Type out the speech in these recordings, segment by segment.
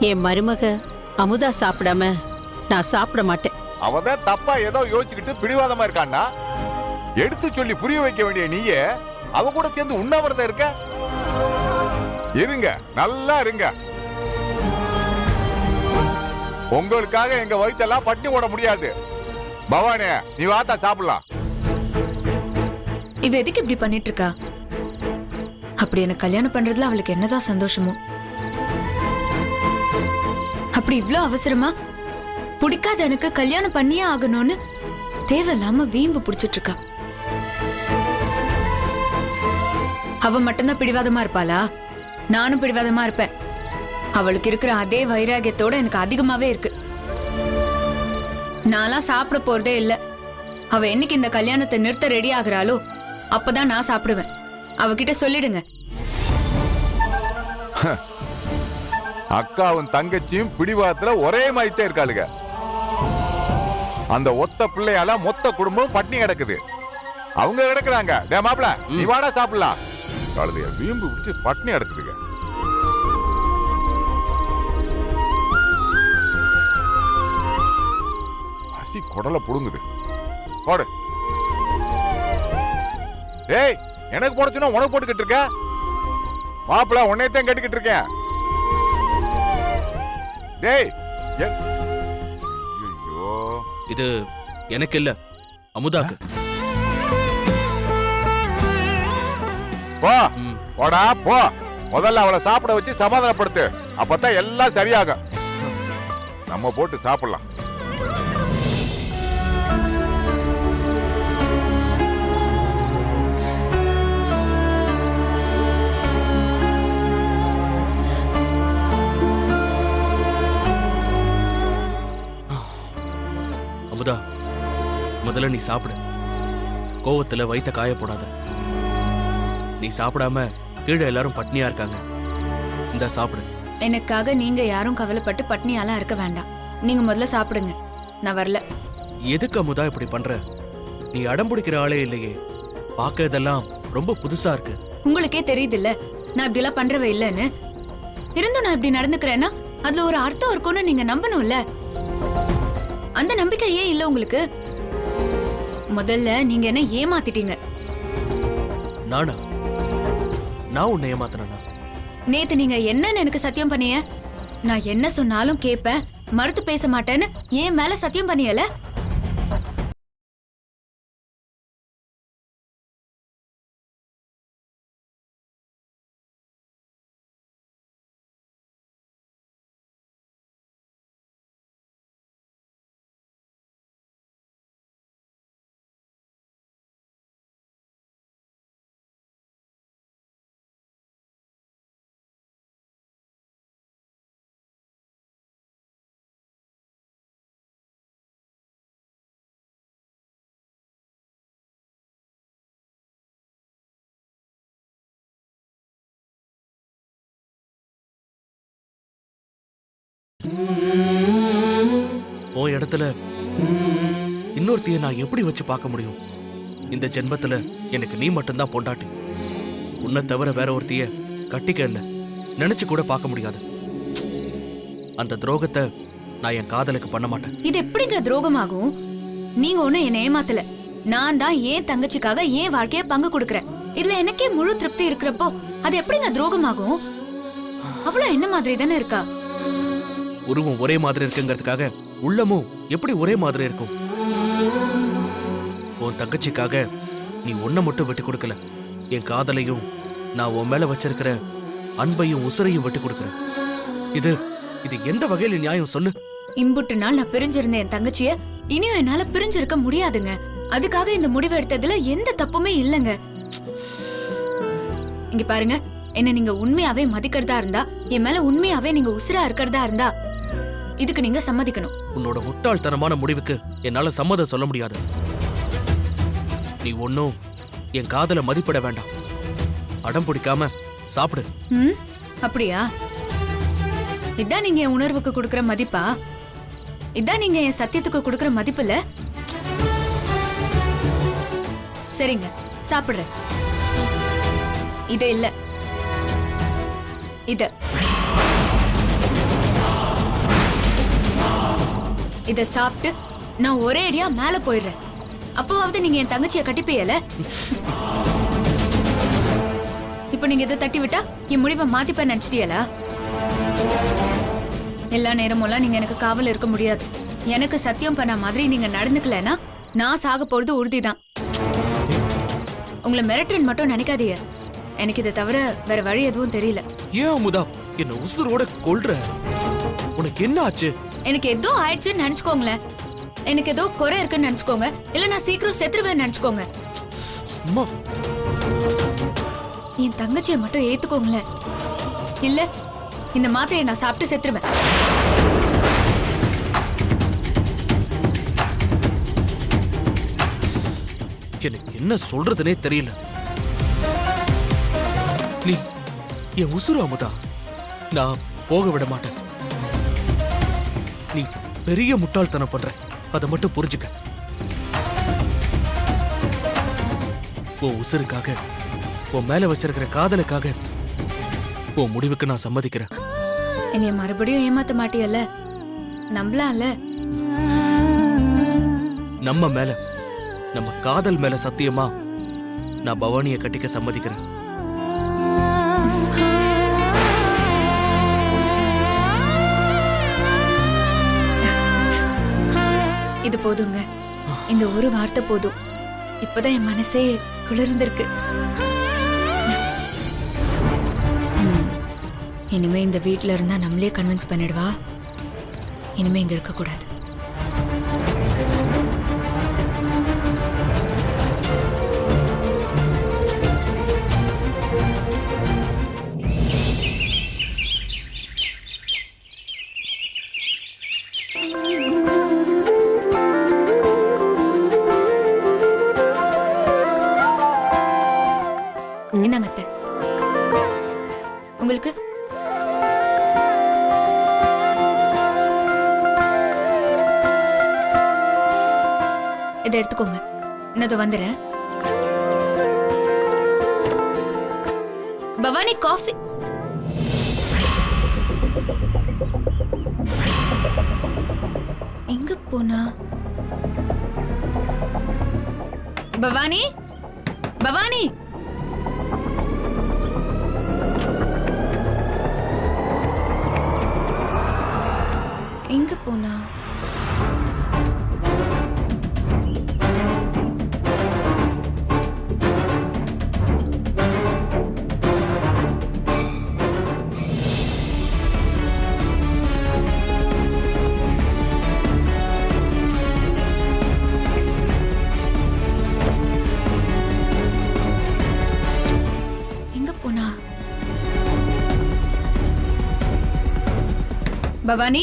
என் மருமக அமுதா சாப்பிடாம நான் சாப்பிட மாட்டேன். அவதான் தப்பா ஏதோ யோசிச்சுக்கிட்டு பிடிவாதமா இருக்கான்னா எடுத்து சொல்லி புரிய வைக்க வேண்டிய நீயே அவ கூட சேர்ந்து உண்ணாவிரதம் இருக்க. இருங்க, நல்லா இருங்க. உங்களுக்காக எங்க வயிற்றெல்லாம் பட்டினி ஓட முடியாது. பவானி, நீ வாத்தா சாப்பிடலாம். இவ எதுக்கு இப்படி பண்ணிட்டு இருக்கா? அப்படி என்ன கல்யாணம் பண்றதுல அவளுக்கு என்னதான் சந்தோஷமோ? அப்படி இவ்ளோ அவசரமா பிடிக்காத எனக்கு கல்யாணம் பண்ணியே ஆகணும்னு தேவையில்லாம வீம்பு பிடிச்சிட்டு இருக்கா. அவ மட்டும்தான் பிடிவாதமா இருப்பாளா? நானும் பிடிவாதமா இருப்பேன். அவளுக்கு இருக்கிற அதே வைராகியத்தோட எனக்கு அதிகமாவே இருக்கு. நான்லாம் சாப்பிட போறதே இல்ல. அவ என்னைக்கு இந்த கல்யாணத்தை நிறுத்த ரெடி ஆகுறாளோ அப்பதான் நான் சாப்பிடுவேன். அவகிட்ட சொல்லிடுங்க. அக்காவும் தங்கச்சியும் பிடிவாதத்துல ஒரே மாதிரித்தே இருக்காளுங்க. அந்த ஒத்த பிள்ளையால மொத்த குடும்பம் பட்டினி கிடக்குது. அவங்க கிடக்குறாங்க. டே மாப்பிள, நீ வாடா சாப்பிடலாம். கழுதைய வீம்பு விட்டு பட்டினி கிடக்குதுங்க. பசி குடல புடுங்குது. போடு. டேய், எனக்கு போடச்சுன்னா உனக்கு போட்டுக்கிட்டு இருக்க. மாப்பிள, உன்னையத்தான் கேட்டுக்கிட்டு இருக்கேன். டேய், ஐயோ, இது எனக்கு இல்ல, அமுதாக்கு. போ போடா போ. முதல்ல அவளை சாப்பிட வச்சு சமாதானப்படுத்து. அப்பதான் எல்லாம் சரியாகும். நம்ம போட்டு சாப்பிடலாம். அமுதா, முதல்ல நீ சாப்பிடு. கோவத்துல வயித்த காய போடாத. நீ சாப்பிடாம கீழே எல்லாரும் பட்னியா இருக்காங்க. இந்த சாப்பிடு. எனக்காக நீங்க யாரும் கவலைப்பட்டு பட்னியாலாம் இருக்க வேண்டாம். நீங்க முதல்ல சாப்பிடுங்க. நான் வரல. எதுக்கு அமுதா இப்படி பண்ற? நீ அடம் பிடிக்கிற ஆளே இல்லையே. பார்க்க இதெல்லாம் ரொம்ப புதுசா இருக்கு. உங்களுக்கே தெரியுது இல்ல நான் இப்படி எல்லாம் பண்றவ இல்லன்னு. இருந்தும் நான் இப்படி நடந்துக்கிறேன்னா அதுல ஒரு அர்த்தம் இருக்கும்னு நீங்க நம்பணும்ல. அந்த நம்பிக்கை ஏன் இல்ல உங்களுக்கு? முதல்ல நீங்க என்ன ஏமாத்திட்டீங்க. நானா? நான் உன்னை ஏமாத்தினா? நேத்து நீங்க என்னன்னு எனக்கு சத்தியம் பண்ணிய? நான் என்ன சொன்னாலும் கேட்பேன், மறுத்து பேச மாட்டேன்னு ஏன் மேல சத்தியம் பண்ணியல? உன் இடத்துல இன்னொருத்தைய நான் எப்படி வச்சு பார்க்க முடியும்? இந்த ஜென்மத்துல எனக்கு நீ மட்டும்தான் பொண்டாட்டி. உன்னை தவிர வேற ஒருத்தைய கட்டிக்க இல்ல, நினைச்சு கூட பார்க்க முடியாது. அந்த துரோகத்தை நான் என் காதலுக்கு பண்ண மாட்டேன். இது எப்படிங்க துரோகமாகும்? நீங்க ஒண்ணு என்ன ஏமாத்தல. நான் தான் ஏன் தங்கச்சிக்காக ஏன் வாழ்க்கைய பங்கு கொடுக்கறேன். இதுல எனக்கே முழு திருப்தி இருக்கிறப்போ அது எப்படிங்க துரோகமாகும்? அவ்வளவு என்ன மாதிரி தானே இருக்கா? உருவம் ஒரே மாதிரி இருக்குங்கிறதுக்காக உள்ளமும் எப்படி ஒரே மாதிரி இருக்கும்? உன் தங்கச்சிக்காக நீ ஒன்ன மட்டும் விட்டு கொடுக்கல, என் காதலையும் நான் உன் மேல வச்சிருக்கிற அன்பையும் உசுரையும் விட்டு கொடுக்கறேன். இது இது எந்த வகையில நியாயம் சொல்லு? இம்புட்டு நாள் நான் பிரிஞ்சிருந்தேன் என் தங்கச்சிய. இனியும் என்னால பிரிஞ்சிருக்க முடியாதுங்க. அதுக்காக இந்த முடிவு எடுத்ததுல எந்த தப்புமே இல்லைங்க. இங்க பாருங்க, என்ன நீங்க உண்மையாவே மதிக்கிறதா இருந்தா, என் மேல உண்மையாவே நீங்க உசுரா இருக்கிறதா இருந்தா இதுக்கு நீங்க சம்மதிக்கணும். உன்னோட முட்டாள்தனமான முடிவுக்கு என்னால சம்மதம் சொல்ல முடியாது. நீ ஒன்னும் என் காதல மதிப்பிட வேண்டாம். அடம் பிடிக்காம சாப்பிடு. அப்படியா? இதான் நீங்க என் உணர்வுக்கு கொடுக்கற மதிப்பா? இதான் நீங்க என் சத்தியத்துக்கு கொடுக்கற மதிப்பு இல்ல? சரிங்க, சாப்பிடுறேன். இது இல்ல, இது இத சாப்பிட்டு நான் ஒரே அடியா மேல போயிடுறேன். அப்பவாவது நீங்க என் தங்கச்சியை கட்டிப்பீயல. இப்போ நீங்க இதை தட்டி விட்டா என் முடிவை மாத்திப்பேன் நினைச்சிட்டியலா? எல்லா நேரமும் நீங்க எனக்கு காவல் இருக்க முடியாது. எனக்கு சத்தியம் பண்ண மாதிரி நீங்க நடந்துக்கலன்னா நான் சாக போறது உறுதிதான். உங்களை மிரட்டுன்னு மட்டும் நினைக்காதீங்க. எனக்கு இதை தவிர வேற வழி எதுவும் தெரியல. ஏன் அமுதா என்ன உசுரோட கொல்ற? உனக்கு என்ன ஆச்சு? எனக்கு ஏதோ ஆயிடுச்சுன்னு நினைச்சுக்கோங்களேன். எனக்கு ஏதோ குறை இருக்குன்னு நினைச்சுக்கோங்க. இல்ல நான் சீக்கிரம் செத்துருவேன்னு நினைச்சுக்கோங்க. சும்மா என் தங்கச்சியை மட்டும் ஏத்துக்கோங்களேன். இல்ல இந்த மாத்திரையை நான் சாப்பிட்டு செத்துருவேன். எனக்கு என்ன சொல்றதுனே தெரியல. நீ என் உசுரு அமுதா. நான் போக விட மாட்டேன். நீ பெரிய முட்டாள்தனம் பண்ற, அதை மட்டும் புரிஞ்சுக்க. உன் உசுருக்காக, உன் மேல வச்சிருக்கிற காதலுக்காக உன் முடிவுக்கு நான் சம்மதிக்கிறேன். என்னைய மறுபடியும் ஏமாத்த மாட்டியல்ல? நம்பலாம்ல? நம்ம மேல, நம்ம காதல் மேல சத்தியமா நான் பவானியை கட்டிக்க சம்மதிக்கிறேன். இது போதுங்க. இந்த ஒரு வார்த்தை போதும். இப்பதான் என் மனசே குளிர்ந்திருக்கு. இனிமே இந்த வீட்ல இருந்தா நம்மளே கன்வின்ஸ் பண்ணிடுவா. இனிமே இங்க இருக்க கூடாது. இந்தாங்க அத்தை. உங்களுக்கு இதை எடுத்துக்கோங்க. நான் வந்துடுறேன். பவானி காஃபி. எங்க போனா? பவானி, பவானி. எங்க போனா? எங்க போனா? பவானி,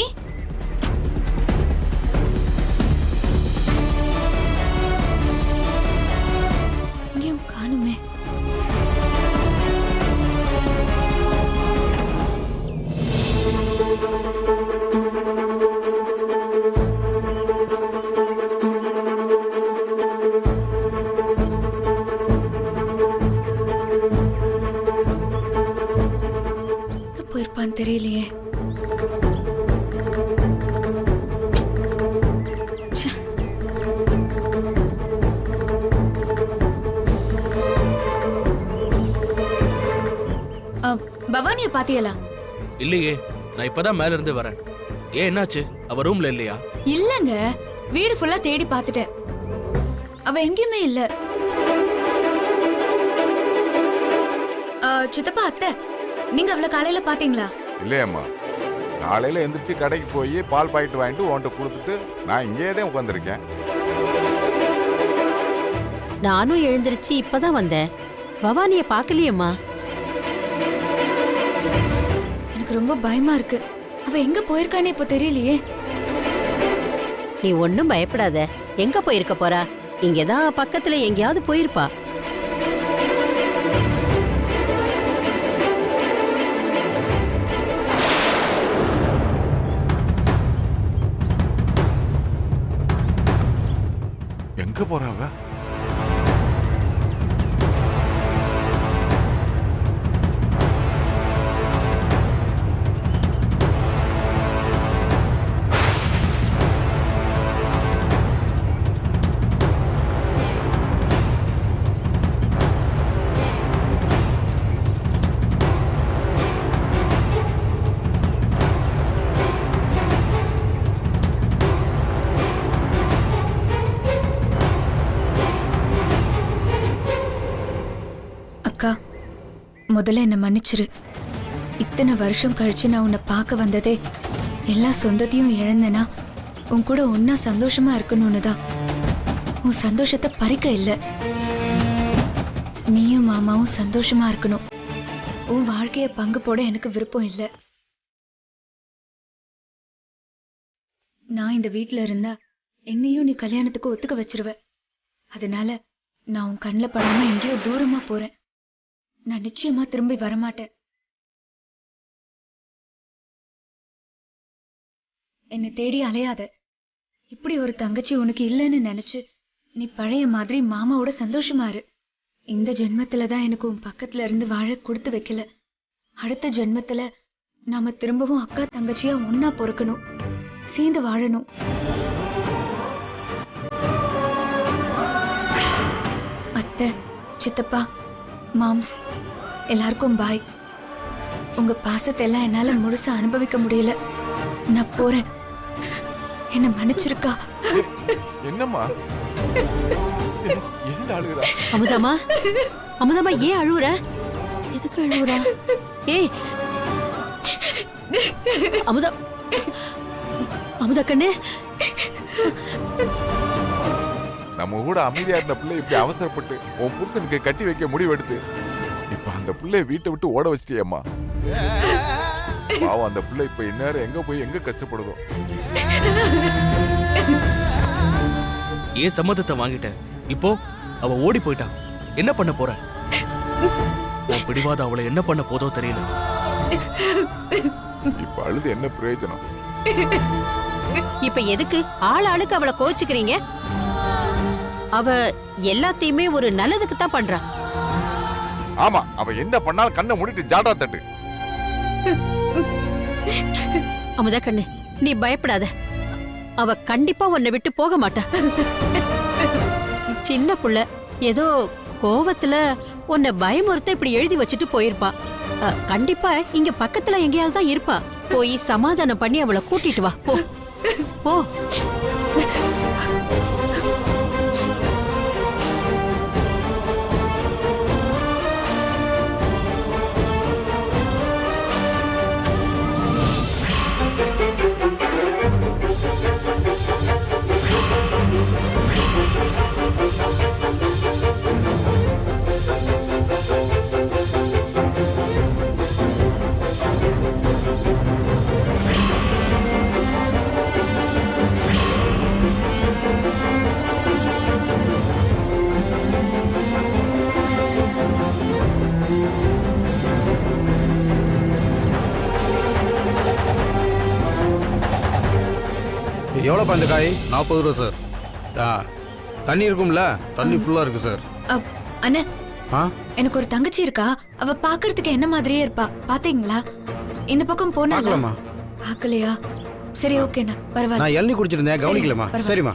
இங்கேயும் காணுமே. எங்க போயிருப்பான்னு தெரியலையே. பவானிய பாத்தியலா? இல்லையே, நான் இப்பதான் மேல இருந்து வரேன். ஏன் என்னாச்சு? அவ ரூம்ல இல்லையா? இல்லங்க, வீடு ஃபுல்லா தேடி பார்த்துட்டேன். அவ எங்கேயுமே இல்ல. சித்தப்பா, அத்தை, நீங்க அவளை காலையில பாத்தீங்களா? இல்லையம்மா, காலையில எந்திரிச்சு கடைக்கு போய் பால் பாக்கெட் வாங்கிட்டு உன்கிட்ட கொடுத்துட்டு நான் இங்கேயே தான் உட்காந்துருக்கேன். நானும் எழுந்திருச்சு இப்பதான் வந்தேன். பவானிய பாக்கலையேம்மா. எனக்கு ரொம்ப பயமா இருக்கு. அவ எங்க போயிருக்கானே இப்ப தெரியலையே. நீ ஒன்னும் பயப்படாத. எங்க போயிருக்க போறா? இங்கதான் பக்கத்துல எங்கேயாவது போயிருப்பா. எங்க போறாவ? முதல்ல என்ன மன்னிச்சிரு. இத்தனை வருஷம் கழிச்சு நான் உன்னை பார்க்க வந்ததே எல்லா சொந்தத்தையும் இழந்தனா உன் கூட ஒன்னா சந்தோஷமா இருக்கணும்னு தான். உன் சந்தோஷத்தை பறிக்க இல்ல. நீயும் மாமாவும் சந்தோஷமா இருக்கணும். உன் வாழ்க்கைய பங்கு போட எனக்கு விருப்பம் இல்ல. நான் இந்த வீட்ல இருந்தா என்னையும் நீ கல்யாணத்துக்கு ஒத்துக்க வச்சிருவ. அதனால நான் உன் கண்ணில் படாம எங்கேயோ தூரமா போறேன். நான் நிச்சயமா திரும்பி வரமாட்டேன். என்னை தேடி அலையாத. இப்படி ஒரு தங்கச்சி உனக்கு இல்லைன்னு நினைச்சு நீ பழைய மாதிரி மாமாவோட சந்தோஷமா இரு. இந்த ஜென்மத்துலதான் எனக்கு உன் பக்கத்துல இருந்து வாழ கொடுத்து வைக்கல. அடுத்த ஜென்மத்துல நாம திரும்பவும் அக்கா தங்கச்சியா ஒன்னா பொறுக்கணும், சேர்ந்து வாழணும். அத்தை, சித்தப்பா, மாம்ஸ் எல்லாருக்கும் பாய். உங்க பாசத்தை எல்லாம் என்னால முழுசா அனுபவிக்க முடியல. நான் போறேன். என்ன மன்னிச்சிருக்கா? என்னம்மா என்ன அழுகுறா? அமுதாமா, அமுதாமா ஏன் அழுவுற? எதுக்கு அழுவுற? ஏய் அமுதா, அமுதா கண்ணு, நம்ம கூட அமைதியா இருந்த பிள்ளை இப்படி அவசரப்பட்டு உன் புருஷனுக்கு கட்டி வைக்க முடிவெடுத்து இப்ப அந்த பிள்ளைய வீட்டை விட்டு ஓட வச்சிட்டியம்மா. பாவம் அந்த பிள்ளை இப்ப இந்நேரம் எங்க போய் எங்க கஷ்டப்படுதோ. ஏன் சம்மதத்தை வாங்கிட்டேன், இப்போ அவ ஓடி போயிட்டா. என்ன பண்ண போற? உன் பிடிவாத அவளை என்ன பண்ண போதோ தெரியல. இப்ப அழுது என்ன பிரயோஜனம்? இப்ப எதுக்கு ஆள் ஆளுக்கு அவளை கோச்சுக்கிறீங்க? அவ எல்லாத்தையுமே ஒரு நல்லதுக்கு தான் பண்றா. ஆமா, அவ என்ன பண்ணாலும் கண்ணை மூடிட்டு ஜாடா தட்டு. அமுதா கண்ணு, நீ பயப்படாத. அவ கண்டிப்பா உன்னை விட்டு போக மாட்டா. சின்ன புள்ள ஏதோ கோவத்துல உன்னை பயமுறுத்த இப்படி எழுதி வச்சுட்டு போயிருப்பா. கண்டிப்பா இங்க பக்கத்துல எங்கேயாவது தான் இருப்பா. போய் சமாதானம் பண்ணி அவளை கூட்டிட்டு வா. போ போ. எவ்வளோப்பா இந்த காய்? 40 ரூபா சார். தண்ணி இருக்கும்ல? தண்ணி ஃபுல்லாக இருக்கு சார். அண்ணே, ஆ, எனக்கு ஒரு தங்கச்சி இருக்கா. அவ பாக்குறதுக்கு என்ன மாதிரியே இருப்பா. பாத்தீங்களா? இந்த பக்கம் போனா பாக்கலையா? சரி, ஓகேண்ணா, பரவாயில்ல. நான் இளநீ குடிச்சிருந்தேன், கவனிக்கலமா. சரிம்மா.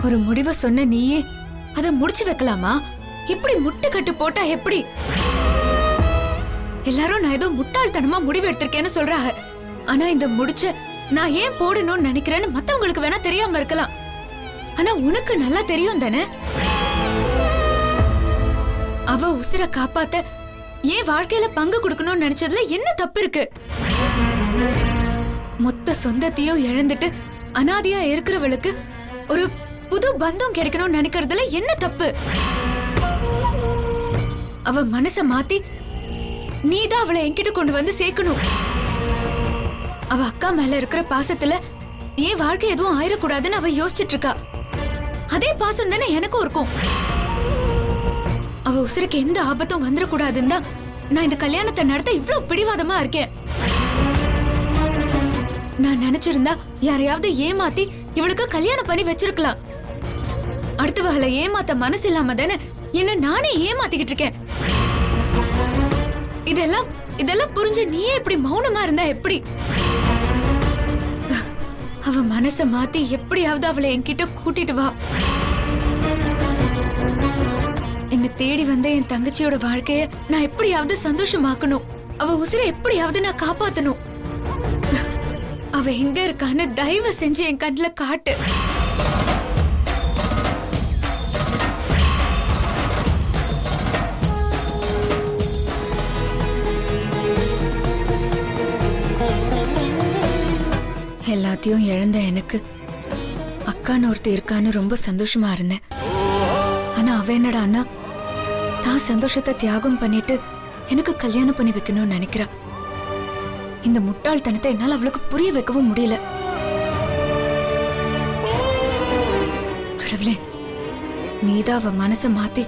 ஒரு முடிவை சொன்ன நீயே அதை முடிச்சு வைக்கலாமா? இப்படி முட்டு கட்டு போட்டா எப்படி? எல்லாரும் நான் ஏதோ முட்டாள்தனமா முடிவு எடுத்திருக்கேன்னு சொல்றாங்க. ஆனா இந்த முடிச்ச நான் ஏன் போடணும்னு நினைக்கிறேன்னு மத்தவங்களுக்கு வேணா தெரியாம இருக்கலாம். ஆனா உனக்கு நல்லா தெரியும் தானே? அவ உசிர காப்பாத்த ஏன் வாழ்க்கையில பங்கு கொடுக்கணும்னு நினைச்சதுல என்ன தப்பு இருக்கு? மொத்த சொந்தத்தையும் இழந்துட்டு அனாதையா இருக்கிறவளுக்கு ஒரு புது பந்தம் கிடைக்கணும்னு நினைக்கிறதுல என்ன தப்பு? அவ மனச மாத்தி நீதான் அவளை என்கிட்ட கொண்டு வந்து சேர்க்கணும். அவ அக்கா மேல இருக்கிற பாசத்துல ஏன் வாழ்க்கை எதுவும் ஆயிடக்கூடாதுன்னு அவ யோசிச்சுட்டு இருக்கா. அதே பாசம் தானே எனக்கும் இருக்கும். அவ உசுருக்கு எந்த ஆபத்தும் வந்துடக்கூடாதுன்னு தான் நான் இந்த கல்யாணத்தை நடத்த இவ்ளோ பிடிவாதமா இருக்கேன். நான் நினைச்சிருந்தா யாரையாவது ஏமாத்தி இவளுக்கு கல்யாணம் பண்ணி வச்சிருக்கலாம். அடுத்தவகளை ஏமாத்த மனசு இல்லாம தானே என்ன நானே ஏமாத்திக்கிட்டு இருக்கேன். இதெல்லாம் புரிஞ்சு நீயே இப்படி மௌனமா இருந்தா எப்படி? அவ மனச மாத்தி எப்படியாவது அவளை என்கிட்ட கூட்டிட்டு வா. என்ன தேடி வந்த என் தங்கச்சியோட வாழ்க்கைய நான் எப்படியாவது சந்தோஷமாக்கணும். அவ உசுரை எப்படியாவது நான் காப்பாத்தணும். அவ எங்க இருக்கான்னு தயவு செஞ்சு என் கண்ணுல காட்டு. எல்லாத்தையும் இழந்த எனக்கு அக்கான்னு ஒருத்தர் இருக்கான்னு ரொம்ப சந்தோஷமா இருந்தேன். ஆனா அவ என்னடா அண்ணா தான் சந்தோஷத்தை தியாகம் பண்ணிட்டு எனக்கு கல்யாணம் பண்ணி வைக்கணும்னு நினைக்கிறா. இந்த முட்டாள்தனத்தை என்னால அவளுக்கு புரிய வைக்கவும் முடியல. கடவுளே, நீதான் அவ மனச மாத்தி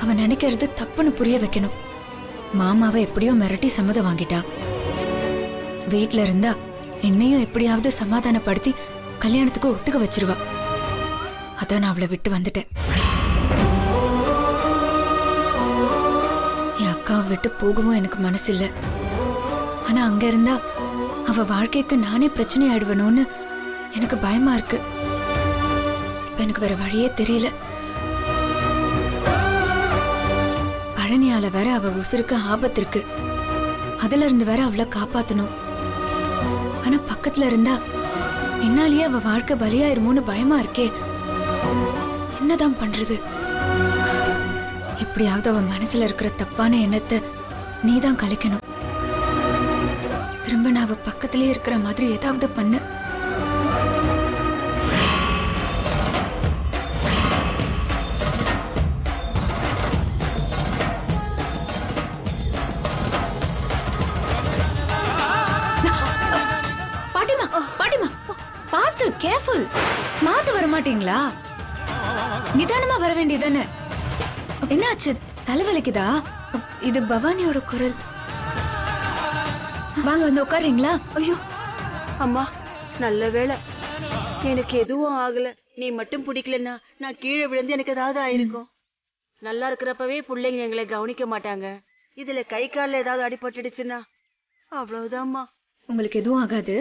அவ நினைக்கிறது தப்புன்னு புரிய வைக்கணும். மாமாவை எப்படியோ மிரட்டி சம்மதம் வாங்கிட்டா. வீட்ல இருந்தா என்னையும் எப்படியாவது சமாதானப்படுத்தி கல்யாணத்துக்கு ஒத்துக்க வச்சிருவா. அதான் நான் அவளை விட்டு வந்துட்டேன். என் அக்காவை விட்டு போகவும் எனக்கு மனசு இல்ல. ஆனா அங்க இருந்தா அவ வாழ்க்கைக்கு நானே பிரச்சனை ஆயிடுவனோன்னு எனக்கு பயமா இருக்கு. இப்ப எனக்கு வேற வழியே தெரியல. பழனியால வேற அவ உசுருக்கு ஆபத்து இருக்கு. அதுல இருந்து வேற அவளை காப்பாத்தணும். ஆனா பக்கத்துல இருந்தா என்னாலேயே அவ வாழ்க்கை பலியாயிருமோன்னு பயமா இருக்கே. என்னதான் பண்றது? எப்படியாவது அவ மனசுல இருக்கிற தப்பான எண்ணத்தை நீதான் கலைக்கணும். திரும்ப நான் அவ பக்கத்திலேயே இருக்கிற மாதிரி ஏதாவது பண்ணு. கேர்ஃபுல். மாத்து வர மாட்டீங்களா? நிதானமா வர வேண்டியதானே. என்னாச்சு? தலைவலிக்குதா? இது பவானியோட குரல். வாங்க வந்து உட்காருங்களா? ஐயோ அம்மா, நல்ல வேளை எனக்கு எதுவும் ஆகல. நீ மட்டும் பிடிக்கலன்னா நான் கீழே விழுந்து எனக்கு ஏதாவது ஆயிருக்கும். நல்லா இருக்கிறப்பவே பிள்ளைங்க எங்களை கவனிக்க மாட்டாங்க. இதுல கை காலில் ஏதாவது அடிபட்டுடுச்சுன்னா அவ்வளவுதான்மா. உங்களுக்கு எதுவும் ஆகாது.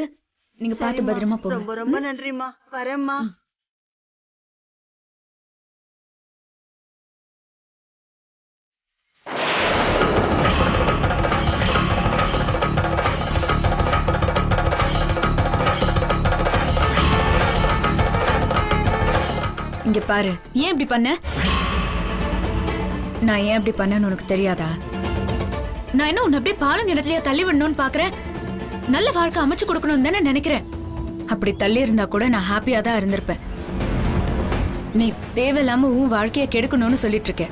நீங்க பாத்து பத்திரமா போங்க. ரொம்ப ரொம்ப நன்றிம்மா. வரேம்மா. இங்க பாரு, ஏன் இப்படி பண்ண? நான் ஏன் இப்படி பண்ணேன்னு உனக்கு தெரியாதா? நான் என்ன உன்னை அப்படியே பாலங்கிணத்துலயே தள்ளி விடணும்னு பாக்குறேன். நல்ல வாழ்க்கை அமைச்சு கொடுக்கணும் தானே நினைக்கிறேன். அப்படி தள்ளி இருந்தா கூட நான் ஹாப்பியா தான் இருந்திருப்பேன். நீ தேவையில்லாம உன் வாழ்க்கைய கெடுக்கணும்னு சொல்லிட்டு இருக்க.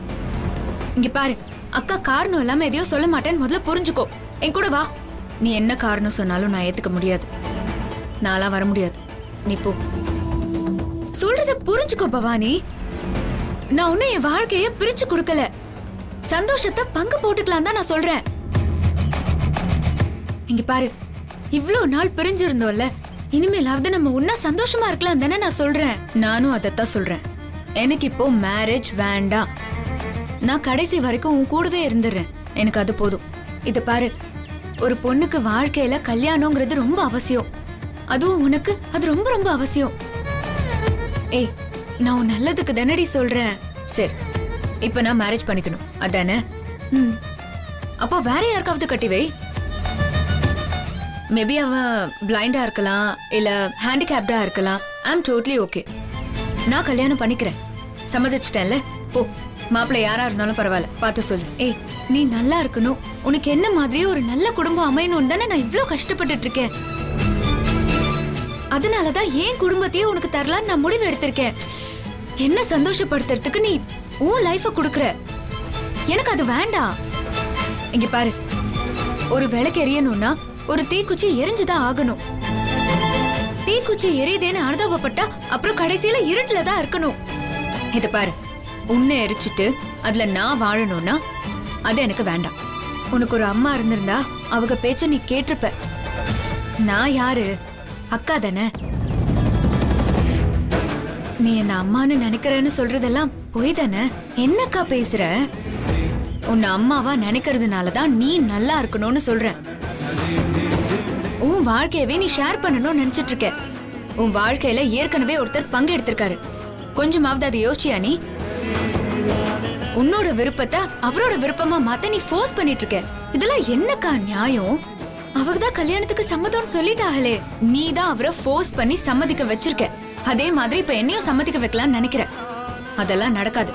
இங்க பாரு, அக்கா காரணம் இல்லாம எதையோ சொல்ல மாட்டேன்னு முதல்ல புரிஞ்சுக்கோ. என் கூட வா. நீ என்ன காரணம் சொன்னாலும் நான் ஏத்துக்க முடியாது. நான்லாம் வர முடியாது. நீ போ. சொல்றத புரிஞ்சுக்கோ பவானி. நான் ஒன்னும் என் வாழ்க்கைய பிரிச்சு கொடுக்கல. சந்தோஷத்தை பங்கு போட்டுக்கலாம் தான் நான் சொல்றேன். இங்க பாரு, இவ்ளோ நாள் பிரிஞ்சிருந்தோம்ல, இனிமேலாவது நம்ம ஒன்னா சந்தோஷமா இருக்கலாம் தானே நான் சொல்றேன். நானும் அதத்தான் சொல்றேன். எனக்கு இப்போ மேரேஜ் வேண்டாம். நான் கடைசி வரைக்கும் உன் கூடவே இருந்துடுறேன். எனக்கு அது போதும். இத பாரு, ஒரு பொண்ணுக்கு வாழ்க்கையில கல்யாணம்ங்கிறது ரொம்ப அவசியம். அதுவும் உனக்கு அது ரொம்ப ரொம்ப அவசியம். ஏய், நான் உன் நல்லதுக்கு தானடி சொல்றேன். சரி, இப்ப நான் மேரேஜ் பண்ணிக்கணும் அதானே? அப்போ வேற யாருக்காவது கட்டி வை. மேபி அவ பிளைண்டா இருக்கலாம், இல்ல ஹேண்டிகேப்டா இருக்கலாம். ஐ அம் டோட்டலி ஓகே. நான் கல்யாணம் பண்ணிக்கிறேன். சம்மதிச்சிட்டேன்ல. போ, மாப்பிள்ளை யாரா இருந்தாலும் பரவாயில்ல, பார்த்து சொல்லு. ஏய், நீ நல்லா இருக்கணும், உனக்கு என்ன மாதிரியே ஒரு நல்ல குடும்பம் அமையணும்னு தானே நான் இவ்ளோ கஷ்டப்பட்டுட்டு இருக்கேன். அதனாலதான் என் குடும்பத்தையே உனக்கு தரலான்னு நான் முடிவு எடுத்திருக்கேன். என்ன சந்தோஷப்படுத்துறதுக்கு நீ உன் லைஃப குடுக்குற. எனக்கு அது வேண்டாம். இங்க பாரு, ஒரு விளக்கு எரியணும்னா ஒரு தீக்குச்சி எரிஞ்சுதான் ஆகணும். தீக்குச்சி எரியுதேன்னு அனுதாபப்பட்டா அப்புறம் கடைசியில இருட்டுல தான் இருக்கணும். இத பாரு, உன்னை எரிச்சிட்டு அதுல நான் வாழணும்னா அது எனக்கு வேண்டாம். உனக்கு ஒரு அம்மா இருந்திருந்தா அவங்க பேச்ச நீ கேட்டிருப்ப. நான் யாரு? அக்கா தானே. நீ என்ன அம்மான்னு நினைக்கிறேன்னு சொல்றதெல்லாம் பொய் தானே. என்னக்கா பேசுற? உன்னை அம்மாவா நினைக்கிறதுனாலதான் நீ நல்லா இருக்கணும்னு சொல்றேன். உன் வாழ்க்கையவே நீ ஷேர் பண்ணணும்னு நினைச்சிட்டு இருக்க. உன் வாழ்க்கையில ஏற்கனவே ஒருத்தர் பங்கு எடுத்திருக்காரு. கொஞ்சமாவது அதை யோசிச்சியா நீ? உன்னோட விருப்பத்தை அவரோட விருப்பமா மாத்த நீ ஃபோர்ஸ் பண்ணிட்டு இருக்க. இதெல்லாம் என்னக்கா நியாயம்? அவங்கதான் கல்யாணத்துக்கு சம்மதம்னு சொல்லிட்டாங்களே, நீ தான் அவரை ஃபோர்ஸ் பண்ணி சம்மதிக்க வச்சிருக்க. அதே மாதிரி இப்ப என்னையும் சம்மதிக்க வைக்கலாம்னு நினைக்கிற. அதெல்லாம் நடக்காது.